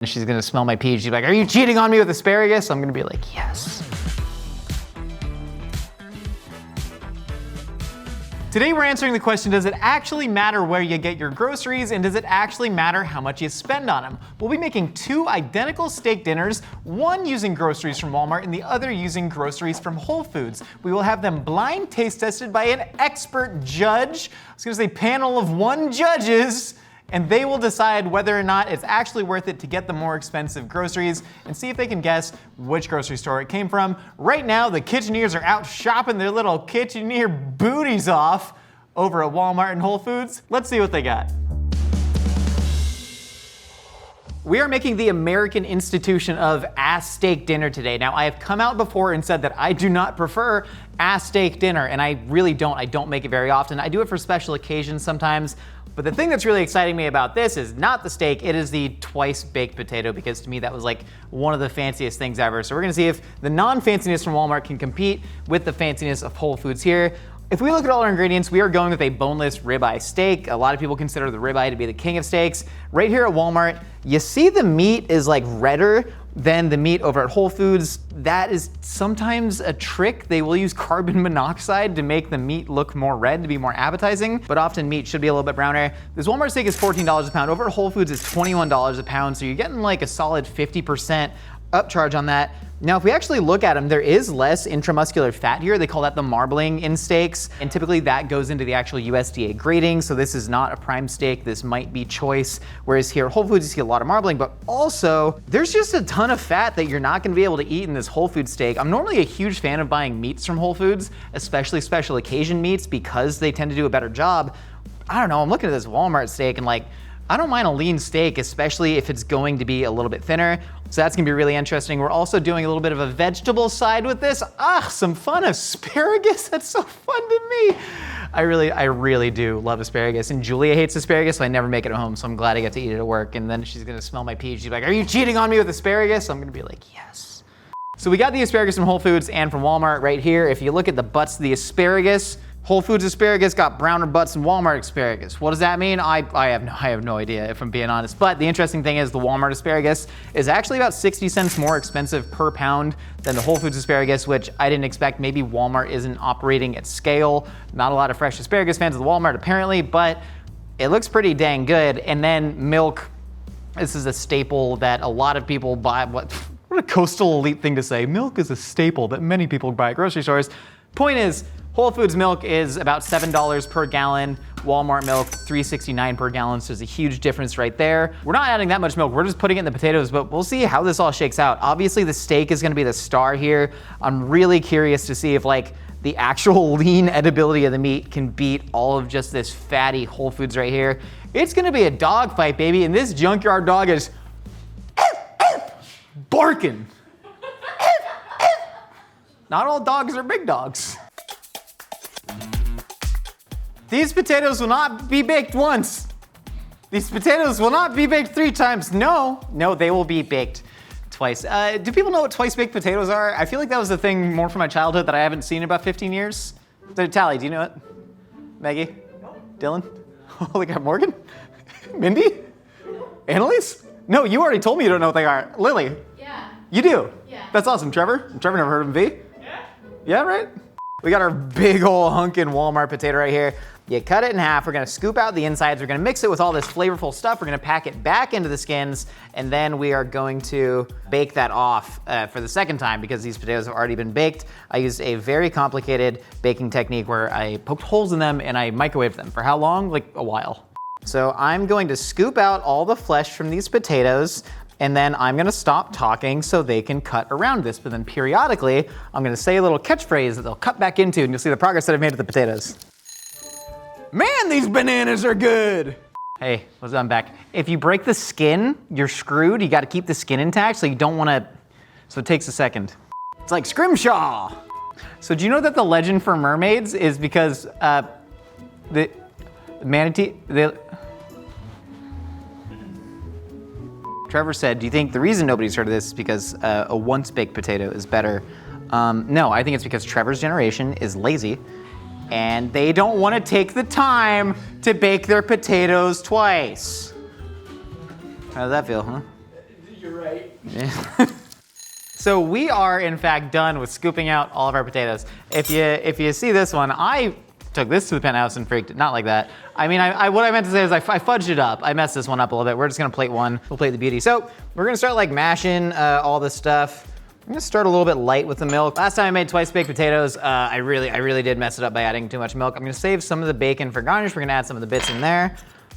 And she's gonna smell my pee. She's like, are you cheating on me with asparagus? I'm gonna be like, yes. Today we're answering the question, does it actually matter where you get your groceries, and does it actually matter how much you spend on them? We'll be making two identical steak dinners, one using groceries from Walmart and the other using groceries from Whole Foods. We will have them blind taste tested by an expert judge. I was gonna say panel of 1 judges, and they will decide whether or not it's actually worth it to get the more expensive groceries and see if they can guess which grocery store it came from. Right now, the Kitcheneers are out shopping their little Kitcheneer booties off over at Walmart and Whole Foods. Let's see what they got. We are making the American institution of ass steak dinner today. Now, I have come out before and said that I do not prefer ass steak dinner, and I really don't. I don't make it very often. I do it for special occasions sometimes. But the thing that's really exciting me about this is not the steak, it is the twice baked potato, because to me that was like one of the fanciest things ever. So we're gonna see if the non-fanciness from Walmart can compete with the fanciness of Whole Foods here. If we look at all our ingredients, we are going with a boneless ribeye steak. A lot of people consider the ribeye to be the king of steaks. Right here at Walmart, you see the meat is like redder than the meat over at Whole Foods. That is sometimes a trick. They will use carbon monoxide to make the meat look more red, to be more appetizing, but often meat should be a little bit browner. This Walmart steak is $14 a pound. Over at Whole Foods, it's $21 a pound, so you're getting like a solid 50% upcharge on that. Now, if we actually look at them, there is less intramuscular fat here. They call that the marbling in steaks, and typically that goes into the actual USDA grading, so this is not a prime steak. This might be choice, whereas here at Whole Foods, you see a lot of marbling, but also there's just a ton of fat that you're not gonna be able to eat in this Whole Foods steak. I'm normally a huge fan of buying meats from Whole Foods, especially special occasion meats, because they tend to do a better job. I don't know, I'm looking at this Walmart steak and like, I don't mind a lean steak, especially if it's going to be a little bit thinner. So that's gonna be really interesting. We're also doing a little bit of a vegetable side with this. Some fun asparagus, that's so fun to me. I really do love asparagus, and Julia hates asparagus, so I never make it at home, so I'm glad I get to eat it at work, and then she's gonna smell my pee. She's like, are you cheating on me with asparagus? I'm gonna be like, yes. So we got the asparagus from Whole Foods and from Walmart right here. If you look at the butts of the asparagus, Whole Foods asparagus got browner butts than Walmart asparagus. What does that mean? I have no idea, if I'm being honest. But the interesting thing is the Walmart asparagus is actually about 60 cents more expensive per pound than the Whole Foods asparagus, which I didn't expect. Maybe Walmart isn't operating at scale. Not a lot of fresh asparagus fans of the Walmart apparently, but it looks pretty dang good. And then milk. This is a staple that a lot of people buy. What a coastal elite thing to say. Milk is a staple that many people buy at grocery stores. Point is, Whole Foods milk is about $7 per gallon. Walmart milk, $3.69 per gallon, so there's a huge difference right there. We're not adding that much milk, we're just putting it in the potatoes, but we'll see how this all shakes out. Obviously, the steak is gonna be the star here. I'm really curious to see if like the actual lean edibility of the meat can beat all of just this fatty Whole Foods right here. It's gonna be a dog fight, baby, and this junkyard dog is barking. Not all dogs are big dogs. These potatoes will not be baked once. These potatoes will not be baked 3 times. No, they will be baked twice. Do people know what twice baked potatoes are? I feel like that was the thing more from my childhood that I haven't seen in about 15 years. Tally, do you know it? Maggie? No. Dylan? Holy cow, Morgan? Mindy? No. Annalise? No, you already told me you don't know what they are. Lily? Yeah. You do? Yeah. That's awesome. Trevor? Trevor never heard of him, V? Yeah. Yeah, right? We got our big ol' hunkin' Walmart potato right here. You cut it in half, we're gonna scoop out the insides, we're gonna mix it with all this flavorful stuff, we're gonna pack it back into the skins, and then we are going to bake that off for the second time because these potatoes have already been baked. I used a very complicated baking technique where I poked holes in them and I microwaved them. For how long? Like a while. So I'm going to scoop out all the flesh from these potatoes, and then I'm gonna stop talking so they can cut around this, but then periodically, I'm gonna say a little catchphrase that they'll cut back into, and you'll see the progress that I've made with the potatoes. Man, these bananas are good. Hey, what's up, I'm back. If you break the skin, you're screwed. You gotta keep the skin intact, so you don't wanna, so it takes a second. It's like scrimshaw. So do you know that the legend for mermaids is because the manatee, Trevor said, do you think the reason nobody's heard of this is because a once-baked potato is better? No, I think it's because Trevor's generation is lazy and they don't want to take the time to bake their potatoes twice. How does that feel, huh? right? Yeah. So we are in fact done with scooping out all of our potatoes. If you see this one, I took this to the penthouse and freaked it. Not like that. I mean, what I meant to say is I fudged it up. I messed this one up a little bit. We're just gonna plate one. We'll plate the beauty. So we're gonna start like mashing all this stuff. I'm gonna start a little bit light with the milk. Last time I made twice baked potatoes, I really did mess it up by adding too much milk. I'm gonna save some of the bacon for garnish. We're gonna add some of the bits in there.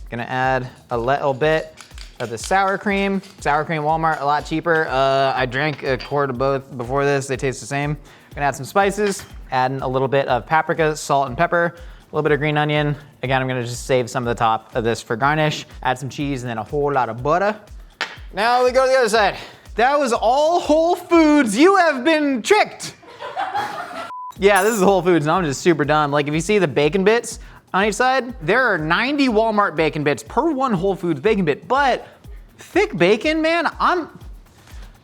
Gonna add a little bit of the sour cream. Sour cream, Walmart, a lot cheaper. I drank a quart of both before this. They taste the same. Gonna add some spices, adding a little bit of paprika, salt, and pepper, a little bit of green onion. Again, I'm gonna just save some of the top of this for garnish. Add some cheese and then a whole lot of butter. Now we go to the other side. That was all Whole Foods. You have been tricked. Yeah, this is Whole Foods and I'm just super dumb. Like if you see the bacon bits, on each side, there are 90 Walmart bacon bits per one Whole Foods bacon bit, but thick bacon, man, I'm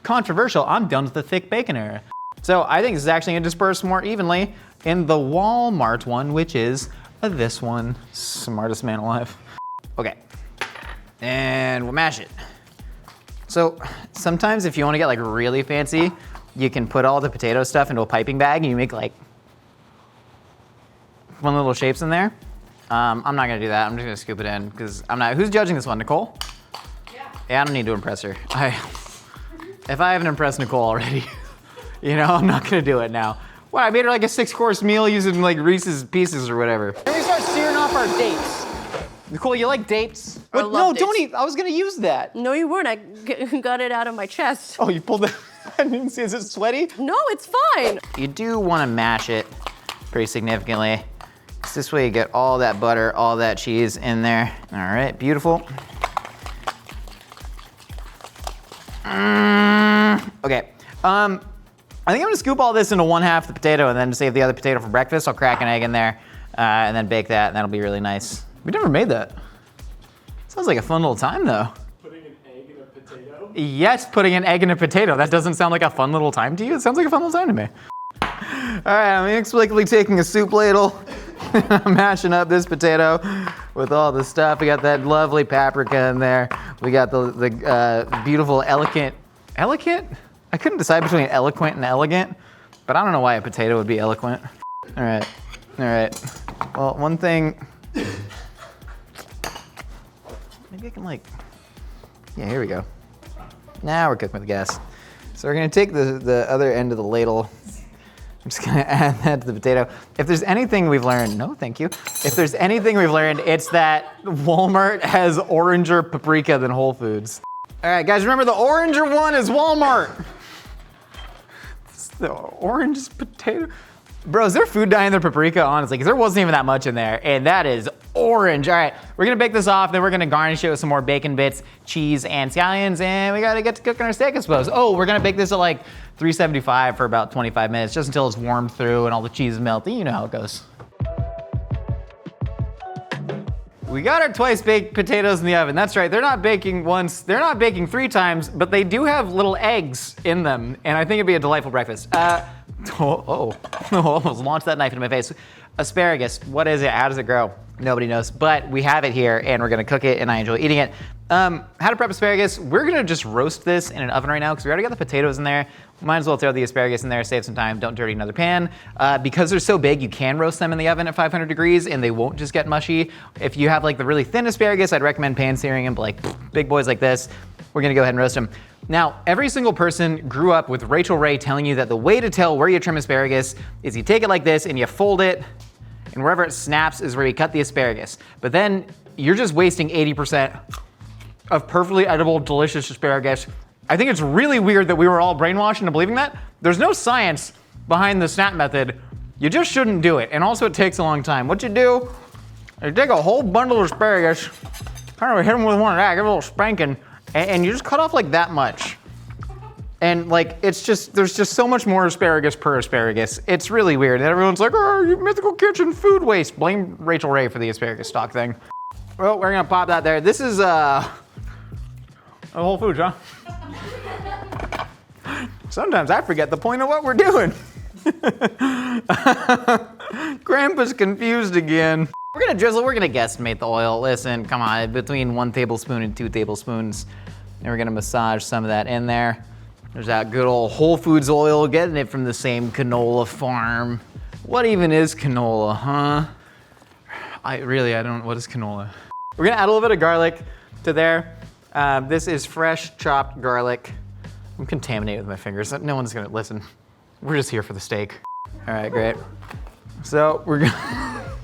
controversial. I'm done with the thick bacon era. So I think this is actually gonna disperse more evenly in the Walmart one, which is this one. Smartest man alive. Okay, and we'll mash it. So sometimes if you wanna get like really fancy, you can put all the potato stuff into a piping bag and you make like fun little shapes in there. I'm not gonna do that. I'm just gonna scoop it in because I'm not. Who's judging this one, Nicole? Yeah, I don't need to impress her. If I haven't impressed Nicole already, you know, I'm not gonna do it now. What, I made her like a 6-course meal using like Reese's Pieces or whatever. Can we start searing off our dates? Nicole, you like dates? I What? love No, dates. don't eat. I was gonna use that. No, you weren't. I got it out of my chest. Oh, you pulled it. I didn't see. Is it sweaty? No, it's fine. You do wanna mash it pretty significantly. This way you get all that butter, all that cheese in there. All right, beautiful. Okay, I think I'm gonna scoop all this into one half the potato and then save the other potato for breakfast. I'll crack an egg in there and then bake that, and that'll be really nice. We never made that. Sounds like a fun little time though. Putting an egg in a potato? Yes, putting an egg in a potato. That doesn't sound like a fun little time to you? It sounds like a fun little time to me. All right, I'm inexplicably taking a soup ladle. I'm mashing up this potato with all the stuff. We got that lovely paprika in there. We got the beautiful elegant? I couldn't decide between eloquent and elegant, but I don't know why a potato would be eloquent. All right. Well, one thing, maybe I can like, yeah, here we go. Now we're cooking with the gas. So we're gonna take the other end of the ladle. I'm just gonna add that to the potato. If there's anything we've learned, no thank you. If there's anything we've learned, it's that Walmart has oranger paprika than Whole Foods. All right, guys, remember the oranger one is Walmart. It's the orange potato. Bro, is there food dye in their paprika? Honestly, because there wasn't even that much in there, and that is orange. All right, we're gonna bake this off, then we're gonna garnish it with some more bacon bits, cheese, and scallions, and we gotta get to cooking our steak, I suppose. Oh, we're gonna bake this at like 375 for about 25 minutes, just until it's warmed through and all the cheese is melty. You know how it goes. We got our twice baked potatoes in the oven. That's right, they're not baking once, they're not baking 3 times, but they do have little eggs in them, and I think it'd be a delightful breakfast. Almost launched that knife into my face. Asparagus, what is it? How does it grow? Nobody knows, but we have it here and we're gonna cook it and I enjoy eating it. How to prep asparagus, we're gonna just roast this in an oven right now because we already got the potatoes in there. Might as well throw the asparagus in there, save some time, don't dirty another pan. Because they're so big, you can roast them in the oven at 500 degrees and they won't just get mushy. If you have like the really thin asparagus, I'd recommend pan searing them, but like big boys like this, we're gonna go ahead and roast them. Now, every single person grew up with Rachel Ray telling you that the way to tell where you trim asparagus is you take it like this and you fold it, and wherever it snaps is where you cut the asparagus. But then you're just wasting 80% of perfectly edible, delicious asparagus. I think it's really weird that we were all brainwashed into believing that. There's no science behind the snap method. You just shouldn't do it. And also it takes a long time. What you do, you take a whole bundle of asparagus, kind of hit them with one of that, give it a little spanking, and you just cut off like that much. And like, it's just, there's just so much more asparagus per asparagus. It's really weird. And everyone's like, oh, you Mythical Kitchen food waste. Blame Rachel Ray for the asparagus stock thing. Well, we're gonna pop that there. This is a Whole Foods, huh? Sometimes I forget the point of what we're doing. Grandpa's confused again. We're gonna drizzle, we're gonna guesstimate the oil. Listen, come on, between 1 tablespoon and 2 tablespoons. And we're gonna massage some of that in there. There's that good old Whole Foods oil, getting it from the same canola farm. What even is canola, huh? I don't, what is canola? We're gonna add a little bit of garlic to there. This is fresh chopped garlic. I'm contaminated with my fingers. No one's gonna listen. We're just here for the steak. All right, great. So we're gonna,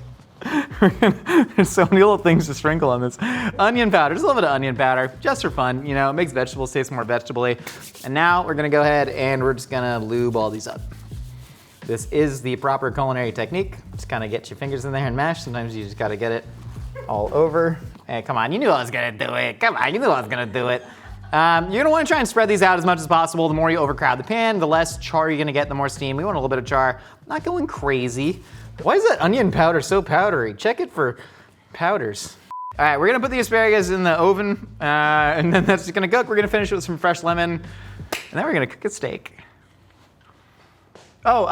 there's so many little things to sprinkle on this. Onion powder, just a little bit of onion powder, just for fun. You know, it makes vegetables taste more vegetable-y. And now we're gonna go ahead and we're just gonna lube all these up. This is the proper culinary technique. Just kind of get your fingers in there and mash. Sometimes you just gotta get it all over. Hey, come on, you knew I was gonna do it. Come on, you knew I was gonna do it. You're gonna wanna try and spread these out as much as possible. The more you overcrowd the pan, the less char you're gonna get, the more steam. We want a little bit of char. Not going crazy. Why is that onion powder so powdery? Check it for powders. All right, we're gonna put the asparagus in the oven, and then that's just gonna cook. We're gonna finish it with some fresh lemon, and then we're gonna cook a steak. Oh,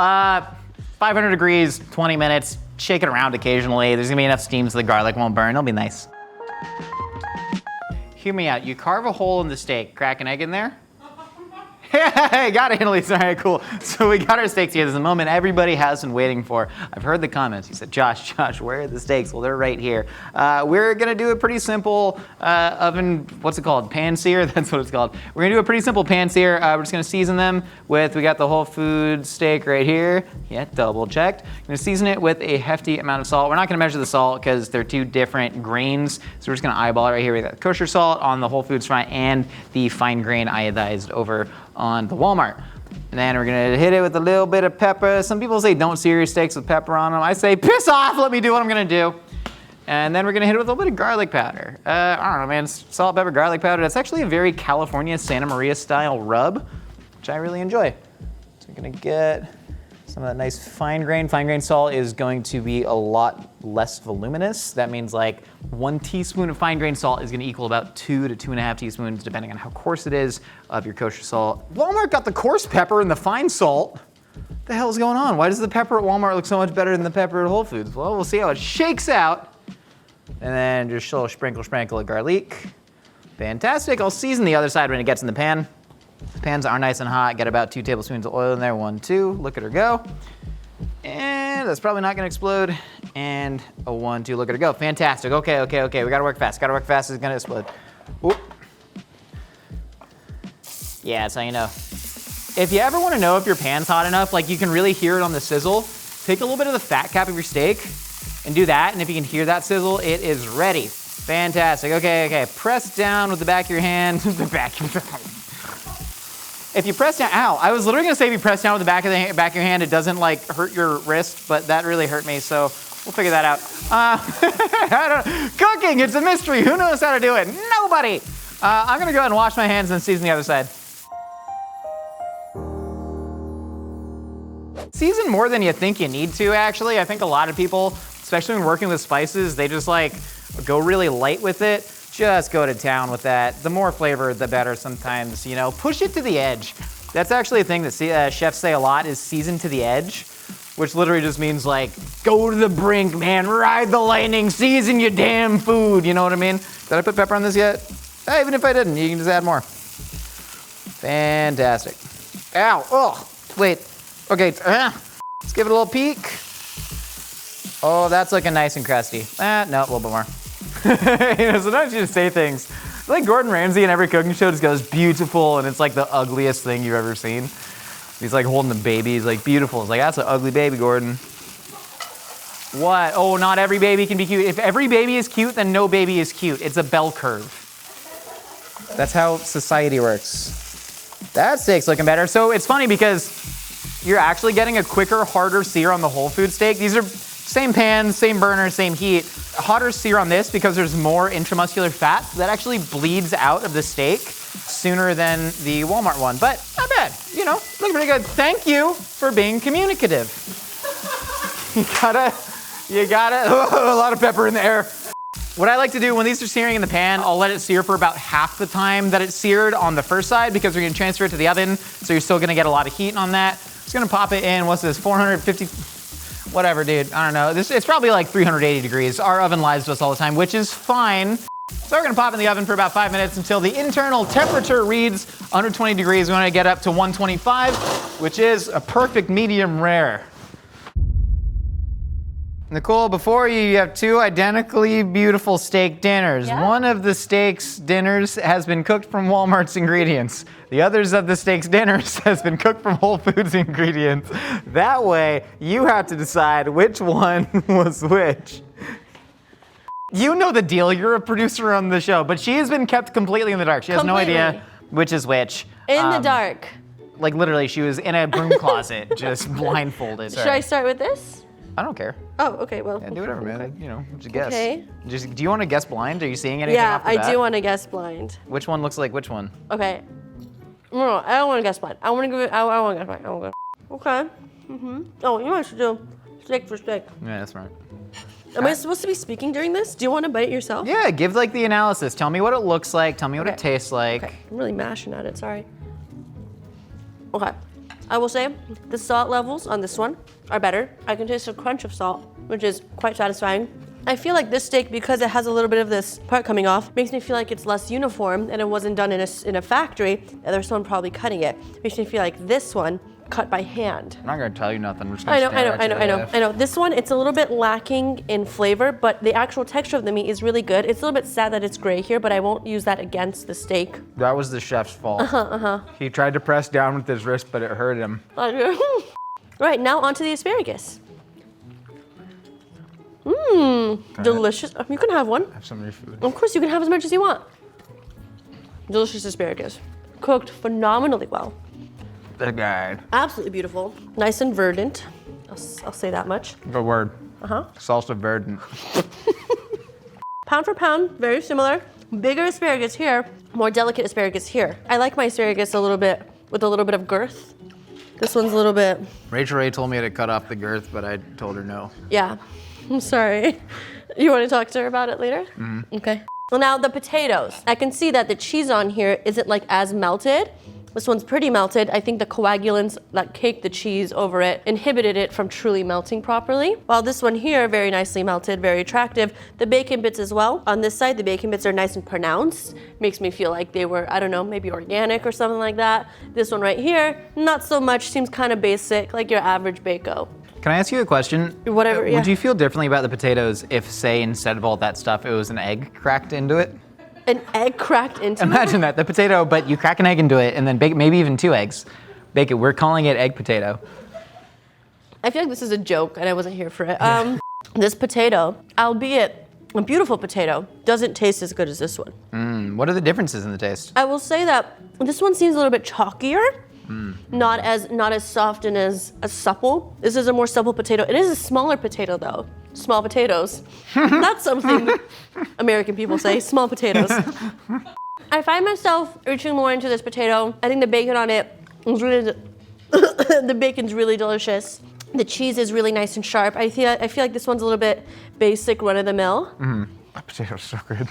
500 degrees, 20 minutes. Shake it around occasionally. There's gonna be enough steam so the garlic won't burn. It'll be nice. Hear me out. You carve a hole in the steak, crack an egg in there. Hey, got it, Annalise. All right, cool. So we got our steaks here. This is the moment everybody has been waiting for. I've heard the comments. You said, Josh, where are the steaks? Well, they're right here. We're gonna do a pretty simple oven, what's it called? Pan sear? That's what it's called. We're gonna do a pretty simple pan sear. We're just gonna season them with, we got the Whole Foods steak right here. Yeah, double checked. I'm gonna season it with a hefty amount of salt. We're not gonna measure the salt because they're two different grains. So we're just gonna eyeball it right here. We got kosher salt on the Whole Foods front and the fine grain iodized over on the Walmart. And then we're gonna hit it with a little bit of pepper. Some people say don't sear your steaks with pepper on them. I say piss off, let me do what I'm gonna do. And then we're gonna hit it with a little bit of garlic powder. I don't know, man, salt, pepper, garlic powder. That's actually a very California Santa Maria style rub, which I really enjoy. So we're gonna get some of that nice fine grain. Fine grain salt is going to be a lot less voluminous. That means like 1 teaspoon of fine grain salt is gonna equal about 2 to 2.5 teaspoons, depending on how coarse it is, of your kosher salt. Walmart got the coarse pepper and the fine salt. What the hell is going on? Why does the pepper at Walmart look so much better than the pepper at Whole Foods? Well, we'll see how it shakes out. And then just a little sprinkle of garlic. Fantastic. I'll season the other side when it gets in the pan. The pans are nice and hot. Get about 2 tablespoons of oil in there. 1, 2. Look at her go. And that's probably not gonna explode. And a 1, 2. Look at her go. Fantastic. Okay. We gotta work fast. It's gonna explode. Oop. Yeah, that's how you know. If you ever wanna know if your pan's hot enough, like you can really hear it on the sizzle, take a little bit of the fat cap of your steak and do that. And if you can hear that sizzle, it is ready. Fantastic. Okay. Press down with the back of your hand. If you press down, ow, I was literally gonna say if you press down with the back of your hand, it doesn't like hurt your wrist, but that really hurt me, so we'll figure that out. I don't know. Cooking, it's a mystery. Who knows how to do it? Nobody. I'm gonna go ahead and wash my hands and season the other side. Season more than you think you need to, actually. I think a lot of people, especially when working with spices, they just like go really light with it. Just go to town with that. The more flavor, the better sometimes, you know. Push it to the edge. That's actually a thing that chefs say a lot is season to the edge, which literally just means like, go to the brink, man, ride the lightning, season your damn food, you know what I mean? Did I put pepper on this yet? Even if I didn't, you can just add more. Fantastic. Ow, oh, wait, okay, let's give it a little peek. Oh, that's looking nice and crusty. No, a little bit more. You know, sometimes you just say things. Like Gordon Ramsay in every cooking show just goes beautiful, and it's like the ugliest thing you've ever seen. He's like holding the baby, he's like beautiful. It's like, that's an ugly baby, Gordon. What? Oh, not every baby can be cute. If every baby is cute, then no baby is cute. It's a bell curve. That's how society works. That steak's looking better. So it's funny because you're actually getting a quicker, harder sear on the Whole Food steak. These are same pan, same burner, same heat. Hotter sear on this because there's more intramuscular fat that actually bleeds out of the steak sooner than the Walmart one, but not bad. You know, looking pretty good. Thank you for being communicative. You gotta, a lot of pepper in the air. What I like to do when these are searing in the pan, I'll let it sear for about half the time that it's seared on the first side because we're gonna transfer it to the oven, so you're still gonna get a lot of heat on that. Just gonna pop it in, what's this, 450, whatever, dude, I don't know. It's probably like 380 degrees. Our oven lies to us all the time, which is fine. So we're gonna pop in the oven for about 5 minutes until the internal temperature reads 120 degrees. We wanna get up to 125, which is a perfect medium rare. Nicole, before you have two identically beautiful steak dinners. Yeah. One of the steak's dinners has been cooked from Walmart's ingredients. The others of the steak's dinners has been cooked from Whole Foods ingredients. That way, you have to decide which one was which. You know the deal, you're a producer on the show, but she has been kept completely in the dark. She has no idea which is which. In the dark. Like literally, she was in a broom closet, just blindfolded. Should I start with this? I don't care. Oh, okay, well. Yeah, do whatever, man. Just guess. Okay. Do you want to guess blind? Are you seeing anything Yeah, off the I bat? do want to guess blind. Which one looks like which one? Okay. No, I don't want to guess blind. I want to give it, I want to guess blind. I want to Okay. Oh, you know what I should do? Steak for steak. Yeah, that's right. Am I supposed to be speaking during this? Do you want to bite yourself? Yeah, give like the analysis. Tell me what it looks like. Tell me what it Okay. tastes like. Okay, I'm really mashing at it, sorry. Okay, I will say the salt levels on this one are better. I can taste a crunch of salt, which is quite satisfying. I feel like this steak, because it has a little bit of this part coming off, makes me feel like it's less uniform and it wasn't done in a factory and there's someone probably cutting it. Makes me feel like this one cut by hand. I'm not gonna tell you nothing. I'm just I gonna know. This one, it's a little bit lacking in flavor, but the actual texture of the meat is really good. It's a little bit sad that it's gray here, but I won't use that against the steak. That was the chef's fault. He tried to press down with his wrist, but it hurt him. Right, now onto the asparagus. Mmm, delicious. You can have one. Have some of your food. Of course, you can have as much as you want. Delicious asparagus. Cooked phenomenally well. That guy. Absolutely beautiful. Nice and verdant. I'll say that much. Good word. Uh-huh. Salsa verdant. Pound for pound, very similar. Bigger asparagus here, more delicate asparagus here. I like my asparagus a little bit with a little bit of girth. This one's a little bit, Rachel Ray told me to cut off the girth, but I told her no. yeah. I'm sorry. You want to talk to her about it later? Okay. Well, now the potatoes. I can see that the cheese on here isn't like as melted. This one's pretty melted. I think the coagulants that caked the cheese over it inhibited it from truly melting properly. While this one here, very nicely melted, very attractive. The bacon bits as well. On this side, the bacon bits are nice and pronounced. Makes me feel like they were, I don't know, maybe organic or something like that. This one right here, not so much, seems kind of basic, like your average bako. Can I ask you a question? Whatever, yeah. Would you feel differently about the potatoes if, say, instead of all that stuff, it was an egg cracked into it? An egg cracked into it? Imagine that, the potato, but you crack an egg into it and then bake, maybe even 2 eggs. Bake it, we're calling it egg potato. I feel like this is a joke and I wasn't here for it. This potato, albeit a beautiful potato, doesn't taste as good as this one. What are the differences in the taste? I will say that this one seems a little bit chalkier, not as soft and as supple. This is a more supple potato. It is a smaller potato though. Small potatoes. That's something American people say, small potatoes. I find myself reaching more into this potato. I think the bacon on it is really, the bacon's really delicious. The cheese is really nice and sharp. I feel like this one's a little bit basic, run-of-the-mill. That potato's so good.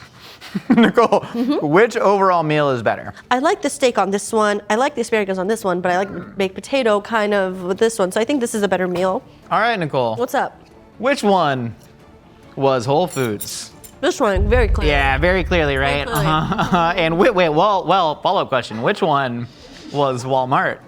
Nicole, which overall meal is better? I like the steak on this one. I like the asparagus on this one, but I like baked potato kind of with this one. So I think this is a better meal. All right, Nicole. What's up? Which one was Whole Foods? This one, very clear. Yeah, very clearly, right? clearly. And well, follow-up question. Which one was Walmart?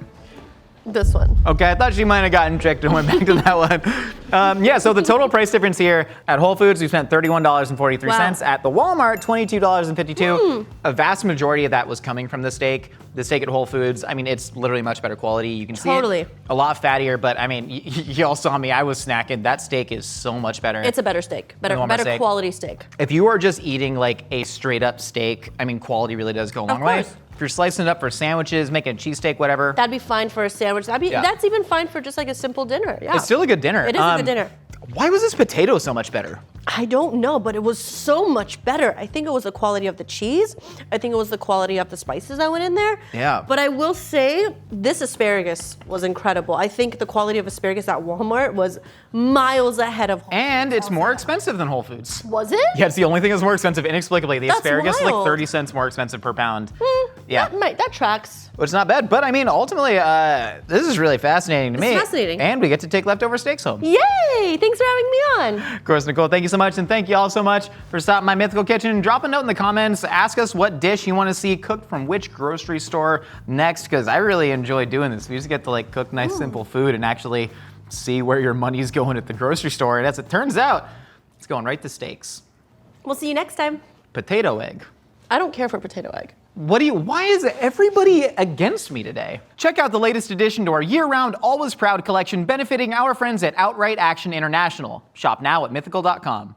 This one. Okay, I thought she might have gotten tricked and went back to that one. Yeah, so the total price difference here at Whole Foods, we spent $31.43. Wow. At the Walmart, $22.52. A vast majority of that was coming from the steak. The steak at Whole Foods, I mean, it's literally much better quality. You can see Totally. it. A lot fattier, but I mean, y'all saw me, I was snacking. That steak is so much better. It's a better steak. The Walmart Better steak. quality steak. If you are just eating like a straight up steak, I mean, quality really does go a long way. course. If you're slicing it up for sandwiches, making a cheesesteak, whatever, That'd be fine for a sandwich. Yeah. That's even fine for just like a simple dinner. Yeah. it's still a good dinner. It is a good dinner. Why was this potato so much better? I don't know, but it was so much better. I think it was the quality of the cheese. I think it was the quality of the spices that went in there. Yeah. But I will say, this asparagus was incredible. I think the quality of asparagus at Walmart was miles ahead of Whole And it's more expensive than Whole Foods. Was it? Yeah, it's the only thing that's more expensive inexplicably. The That's asparagus is like wild. 30 cents more expensive per pound. Yeah. That tracks. Which is not bad, but I mean, ultimately, this is really fascinating to me. It's fascinating. And we get to take leftover steaks home. Yay! Thanks for having me on. Of course, Nicole, thank you so much, and thank you all so much for stopping by Mythical Kitchen. Drop a note in the comments, ask us what dish you want to see cooked from which grocery store next, because I really enjoy doing this. We just get to like cook nice, simple food and actually see where your money's going at the grocery store, and as it turns out, it's going right to steaks. We'll see you next time. Potato egg. I don't care for potato egg. Why is everybody against me today? Check out the latest addition to our year-round Always Proud collection benefiting our friends at Outright Action International. Shop now at mythical.com.